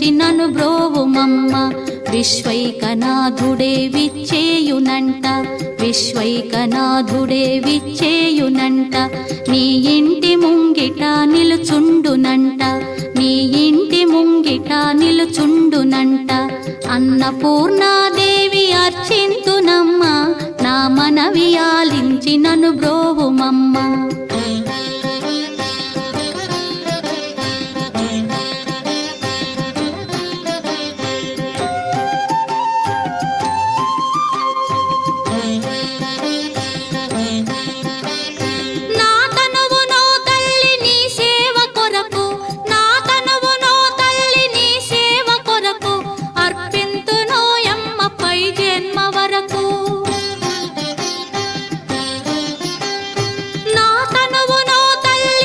ఆలించి నను బ్రోవుమమ్మ. విశ్వైకనాథుడే విచ్చేయునంట, విశ్వైకనాథుడే విచ్చేయునంట. నీ ఇంటి ముంగిట నిలుచుండునంట, నీ ఇంటి ముంగిట నిలుచుండునంట. అన్నపూర్ణాదేవి అర్చింతునమ్మ, నా మనవి ఆలించి నను బ్రోవుమమ్మ.